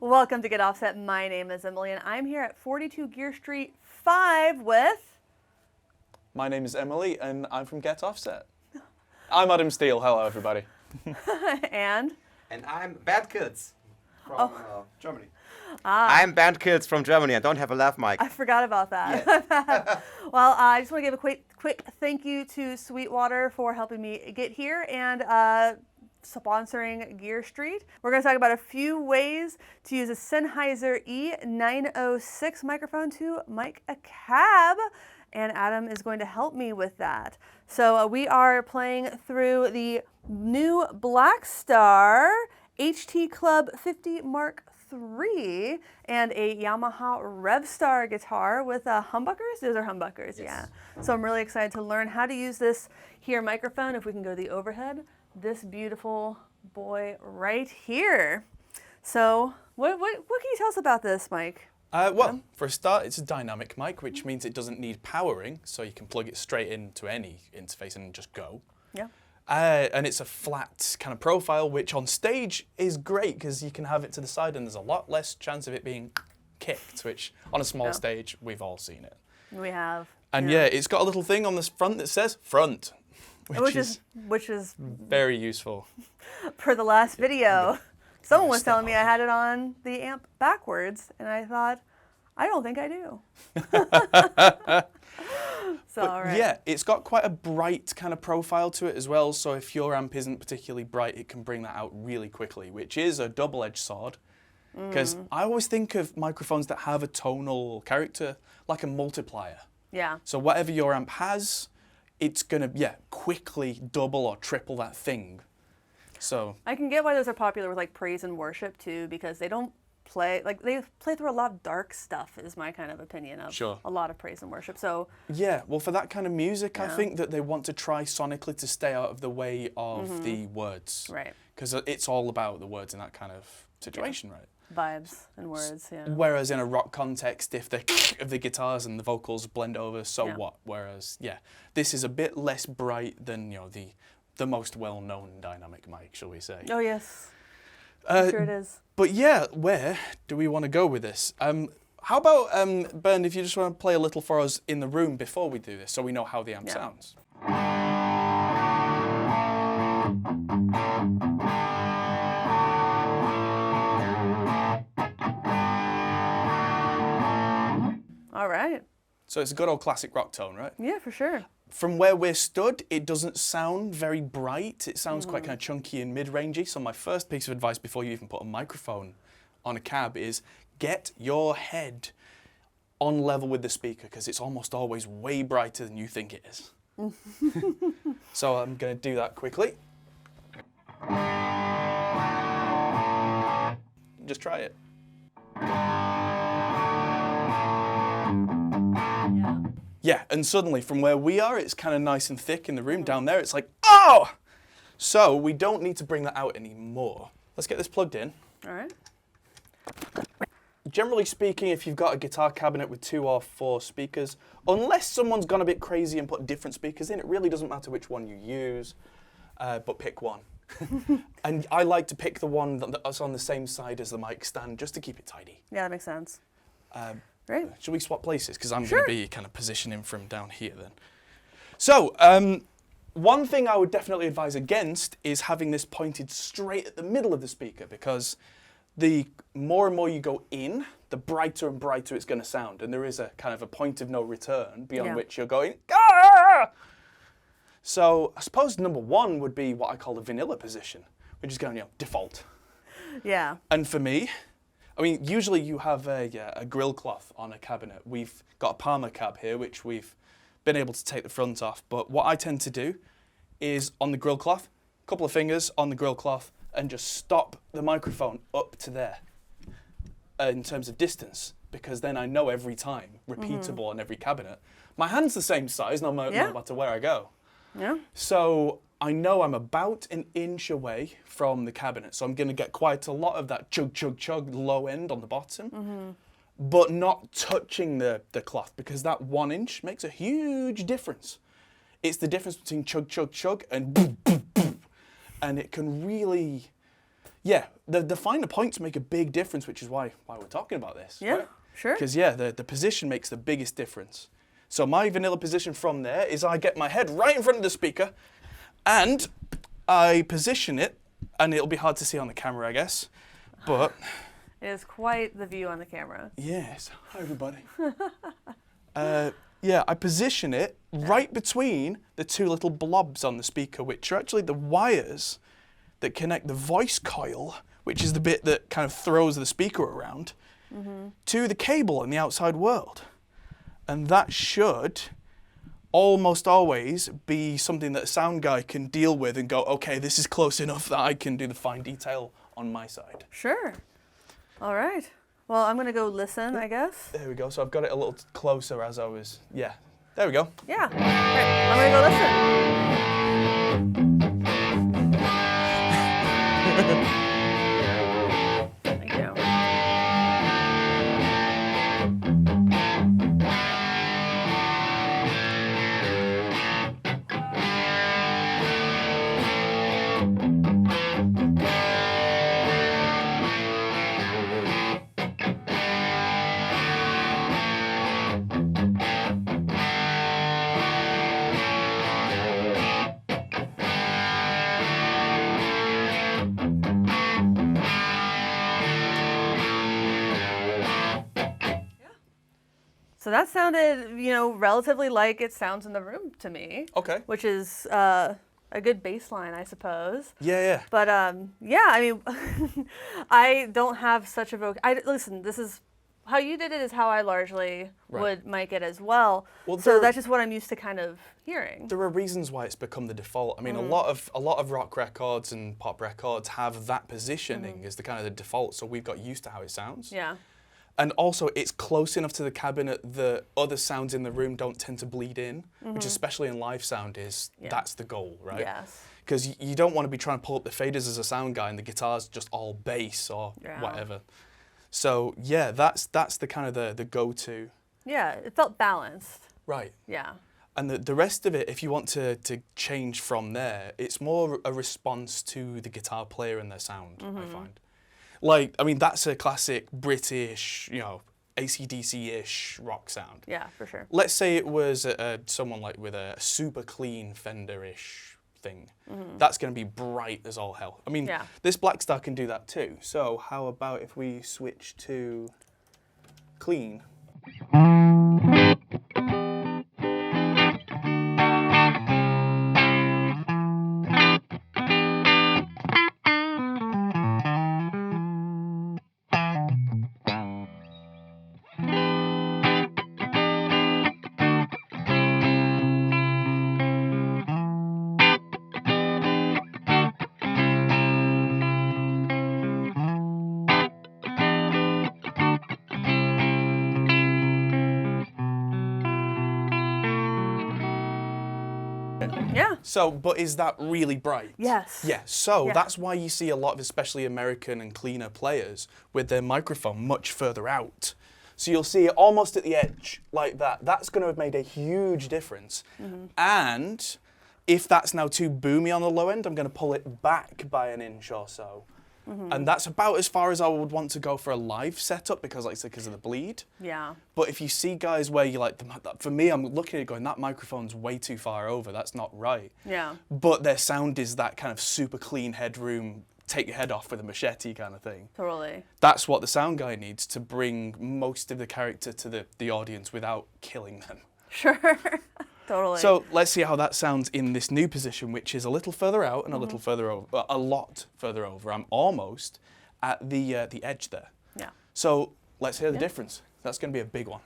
Welcome to Get Offset. My name is Emily, and I'm here at 42 Gear Street 5 with... My name is Emily, and I'm from Get Offset. I'm Adam Steele. Hello, everybody. And I'm Bad Kids from Germany. I'm Bad Kids from Germany. I don't have a laugh mic. I forgot about that. Yeah. Well, I just want to give a quick thank you to Sweetwater for helping me get here and sponsoring Gear Street. We're going to talk about a few ways to use a Sennheiser e906 microphone to mic a cab, and Adam is going to help me with that. So we are playing through the new Blackstar HT Club 50 Mark III and a Yamaha Revstar guitar with humbuckers. Those are humbuckers, yes. Yeah. So I'm really excited to learn how to use this here microphone. If we can go to the overhead, this beautiful boy right here. So what can you tell us about this mic? Well, for a start, it's a dynamic mic, which means it doesn't need powering, so you can plug it straight into any interface and just go. Yeah. And it's a flat kind of profile, which on stage is great because you can have it to the side and there's a lot less chance of it being kicked, which on a small stage, we've all seen it. We have. And yeah, it's got a little thing on this front that says front, which is very useful. Per the last video, someone was telling me I had it on the amp backwards, and I thought, I don't think I do. So, all right. Yeah, it's got quite a bright kind of profile to it as well, so if your amp isn't particularly bright, it can bring that out really quickly, which is a double-edged sword. Because I always think of microphones that have a tonal character like a multiplier. Yeah. So whatever your amp has, it's going to, quickly double or triple that thing. So I can get why those are popular with like praise and worship too, because they don't play, like they play through a lot of dark stuff is my kind of opinion of a lot of praise and worship. So yeah, well for that kind of music, I think that they want to try sonically to stay out of the way of the words. Right. Because it's all about the words in that kind of situation, right? Vibes and words, yeah. Whereas in a rock context, if the of the guitars and the vocals blend over, so what? Whereas, this is a bit less bright than, the most well-known dynamic mic, shall we say. Oh, yes. I'm sure it is. But yeah, where do we want to go with this? How about, Ben, if you just want to play a little for us in the room before we do this, so we know how the amp sounds. All right. So it's a good old classic rock tone, right? Yeah, for sure. From where we're stood, it doesn't sound very bright. It sounds quite kind of chunky and mid-rangey. So my first piece of advice before you even put a microphone on a cab is get your head on level with the speaker because it's almost always way brighter than you think it is. So I'm going to do that quickly. Just try it. Yeah, and suddenly from where we are, it's kind of nice and thick in the room. Down there, it's like, oh! So we don't need to bring that out anymore. Let's get this plugged in. All right. Generally speaking, if you've got a guitar cabinet with 2 or 4 speakers, unless someone's gone a bit crazy and put different speakers in, it really doesn't matter which one you use, but pick one. And I like to pick the one that's on the same side as the mic stand, just to keep it tidy. Yeah, that makes sense. Great. Should we swap places? Because I'm going to be kind of positioning from down here then. So, one thing I would definitely advise against is having this pointed straight at the middle of the speaker, because the more and more you go in, the brighter and brighter it's going to sound. And there is a kind of a point of no return beyond which you're going, ah! So I suppose number 1 would be what I call the vanilla position, which is going, default. Yeah. And for me, I mean, usually you have a grill cloth on a cabinet. We've got a Palmer cab here, which we've been able to take the front off. But what I tend to do is on the grill cloth, a couple of fingers on the grill cloth, and just stop the microphone up to there in terms of distance, because then I know every time, repeatable on every cabinet. My hand's the same size, no matter where I go. Yeah. So I know I'm about an inch away from the cabinet, so I'm going to get quite a lot of that chug, chug, chug low end on the bottom, but not touching the cloth, because that 1 inch makes a huge difference. It's the difference between chug, chug, chug and boom, boom, boom. And it can really, Yeah, the finer points make a big difference, which is why we're talking about this. Yeah, right? sure. Because yeah, the position makes the biggest difference. So my vanilla position from there is I get my head right in front of the speaker, and I position it, and it'll be hard to see on the camera, I guess, but It is quite the view on the camera. yes, hi everybody. Yeah, I position it right between the two little blobs on the speaker, which are actually the wires that connect the voice coil, which is the bit that kind of throws the speaker around, to the cable in the outside world. And that should almost always be something that a sound guy can deal with and go, okay, this is close enough that I can do the fine detail on my side. Sure. All right. Well, I'm going to go listen, I guess. There we go. So I've got it a little closer as I was, yeah. There we go. Yeah. All right. I'm going to go listen. Thank you. So that sounded, relatively like it sounds in the room to me. Okay. Which is a good baseline, I suppose. Yeah. But yeah, I mean, I don't have such a listen, this is how you did it is how I largely would mic it as well. So that's just what I'm used to kind of hearing. There are reasons why it's become the default. I mean, a lot of rock records and pop records have that positioning as the kind of the default. So we've got used to how it sounds. Yeah. And also, it's close enough to the cabinet that other sounds in the room don't tend to bleed in, which especially in live sound that's the goal, right? Yes. Because you don't want to be trying to pull up the faders as a sound guy and the guitar's just all bass or whatever. So yeah, that's the kind of the go-to. Yeah, it felt balanced. Right. Yeah. And the rest of it, if you want to change from there, it's more a response to the guitar player and their sound, I find. Like, I mean, that's a classic British, AC/DC-ish rock sound. Yeah, for sure. Let's say it was someone like with a super clean Fender-ish thing. That's going to be bright as all hell. I mean, this Blackstar can do that too. So how about if we switch to clean? Yeah. So, but is that really bright? Yes. Yeah, so that's why you see a lot of especially American and cleaner players with their microphone much further out. So you'll see it almost at the edge like that. That's going to have made a huge difference. And if that's now too boomy on the low end, I'm going to pull it back by an inch or so. And that's about as far as I would want to go for a live setup because, like I said, because of the bleed. Yeah. But if you see guys where you like, for me, I'm looking at it going, that microphone's way too far over. That's not right. Yeah. But their sound is that kind of super clean headroom, take your head off with a machete kind of thing. Totally. That's what the sound guy needs to bring most of the character to the audience without killing them. Sure. Totally. So let's see how that sounds in this new position, which is a little further out and a little further over, a lot further over. I'm almost at the edge there. Yeah. So let's hear the difference. That's going to be a big one.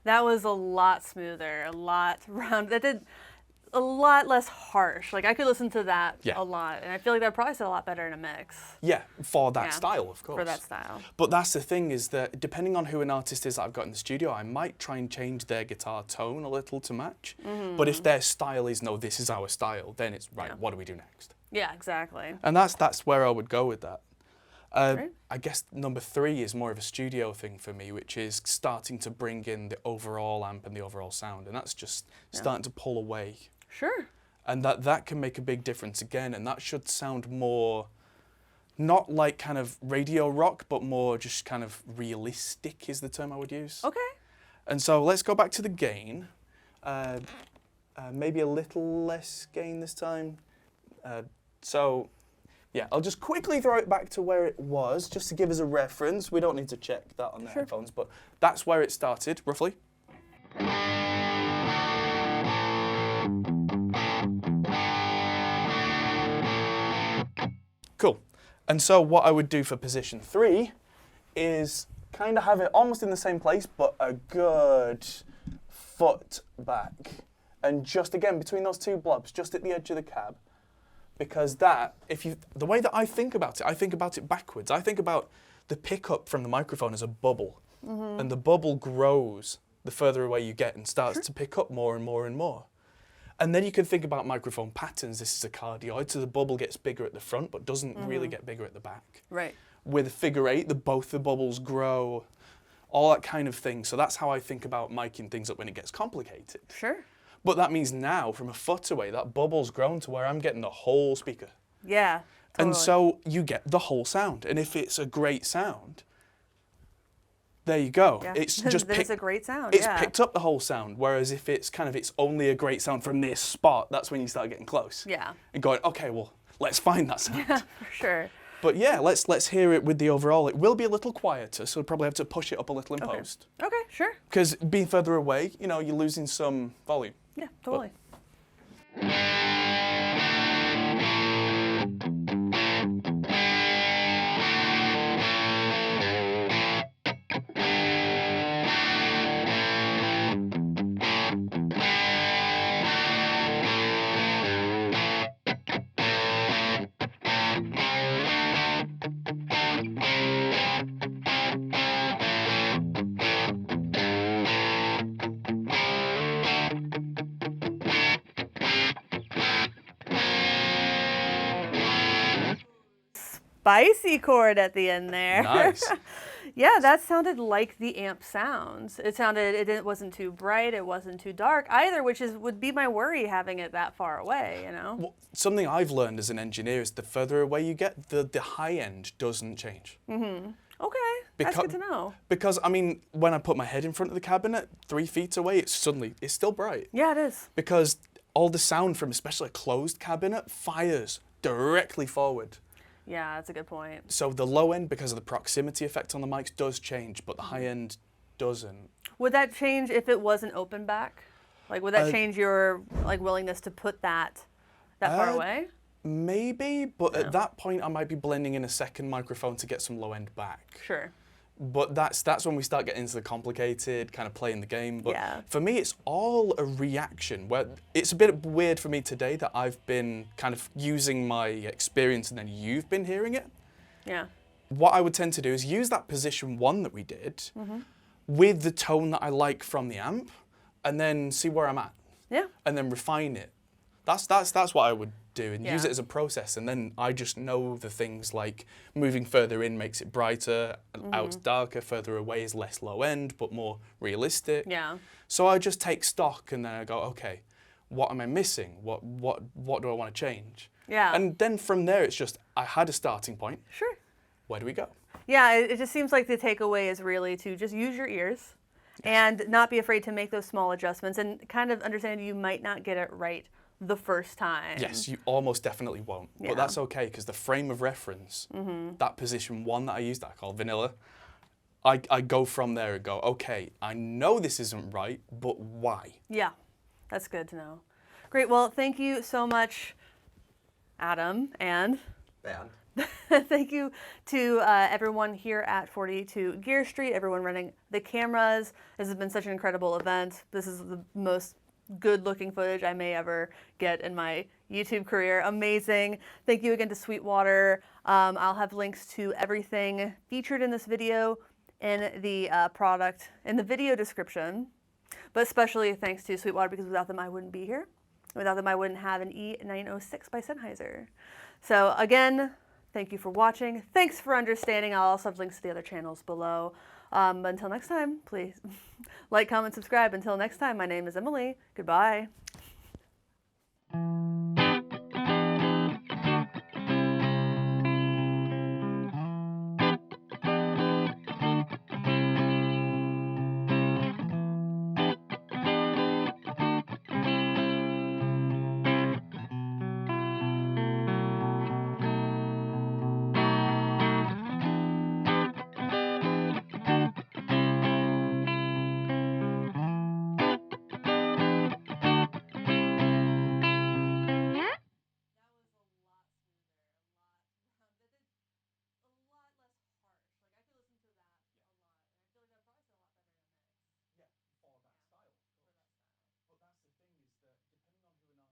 That was a lot smoother, a lot round. That did a lot less harsh. Like I could listen to that Yeah. a lot, and I feel like that probably sound a lot better in a mix. Yeah, for that Yeah. style, of course. For that style. But that's the thing, is that depending on who an artist is that I've got in the studio, I might try and change their guitar tone a little to match. But if their style is, no, this is our style, then it's, right, Yeah. what do we do next? Yeah, exactly. And that's where I would go with that. Great. I guess number 3 is more of a studio thing for me, which is starting to bring in the overall amp and the overall sound. And that's just starting to pull away. Sure. And that can make a big difference again. And that should sound more, not like kind of radio rock, but more just kind of realistic is the term I would use. Okay. And so let's go back to the gain. Maybe a little less gain this time. So yeah, I'll just quickly throw it back to where it was, just to give us a reference. We don't need to check that on the headphones, but that's where it started, roughly. Cool. And so what I would do for position 3 is kind of have it almost in the same place, but a good foot back. And just again, between those two blobs, just at the edge of the cab. Because that, the way that I think about it backwards. I think about the pickup from the microphone as a bubble. And the bubble grows the further away you get and starts to pick up more and more and more. And then you can think about microphone patterns. This is a cardioid, so the bubble gets bigger at the front, but doesn't really get bigger at the back. Right. With a figure 8, both the bubbles grow, all that kind of thing. So that's how I think about miking things up when it gets complicated. Sure. But that means now, from a foot away, that bubble's grown to where I'm getting the whole speaker. Yeah. Totally. And so you get the whole sound. And if it's a great sound, there you go. Yeah. It's just Then it's a great sound. It's yeah. picked up the whole sound. Whereas if it's only a great sound from this spot, that's when you start getting close. Yeah. And going, okay, well, let's find that sound. Yeah, for sure. But yeah, let's hear it with the overall. It will be a little quieter, so we'll probably have to push it up a little in post. Okay, sure. Because being further away, you're losing some volume. Yeah, totally. Spicy chord at the end there. Nice. Yeah, that sounded like the amp sounds. It wasn't too bright, it wasn't too dark either, which would be my worry having it that far away, Well, something I've learned as an engineer is the further away you get, the high end doesn't change. Okay, that's good to know. Because, when I put my head in front of the cabinet, 3 feet away, it's still bright. Yeah, it is. Because all the sound from especially a closed cabinet fires directly forward. Yeah, that's a good point. So the low end, because of the proximity effect on the mics, does change, but the high end doesn't. Would that change if it was an open back? Like, would that change your willingness to put that far away? Maybe, but at that point I might be blending in a second microphone to get some low end back. Sure. But that's when we start getting into the complicated, kind of playing the game. But Yeah. for me, it's all a reaction. Where it's a bit weird for me today that I've been kind of using my experience and then you've been hearing it. Yeah. What I would tend to do is use that position 1 that we did with the tone that I like from the amp, and then see where I'm at. Yeah. And then refine it. That's what I would do, and use Yeah. it as a process. And then I just know the things like moving further in makes it brighter, out's darker, further away is less low end but more realistic. Yeah. So I just take stock and then I go, okay, what am I missing? What do I want to change? Yeah. And then from there it's just, I had a starting point. Sure. Where do we go? Yeah, it just seems like the takeaway is really to just use your ears and not be afraid to make those small adjustments and kind of understand you might not get it right the first time. Yes, you almost definitely won't. Yeah. But that's okay, because the frame of reference, that position 1 that I used, that I call vanilla, I go from there and go, okay, I know this isn't right, but why? Yeah, that's good to know. Great, well, thank you so much, Adam, and thank you to everyone here at 42 Gear Street, everyone running the cameras. This has been such an incredible event. This is the good looking footage I may ever get in my YouTube career. Amazing. Thank you again to Sweetwater. I'll have links to everything featured in this video in the product, in the video description. But especially thanks to Sweetwater, because without them I wouldn't be here. Without them I wouldn't have an e906 by Sennheiser. So again, thank you for watching. Thanks for understanding. I'll also have links to the other channels below. But until next time, please like, comment, subscribe. Until next time, my name is Emily. Goodbye.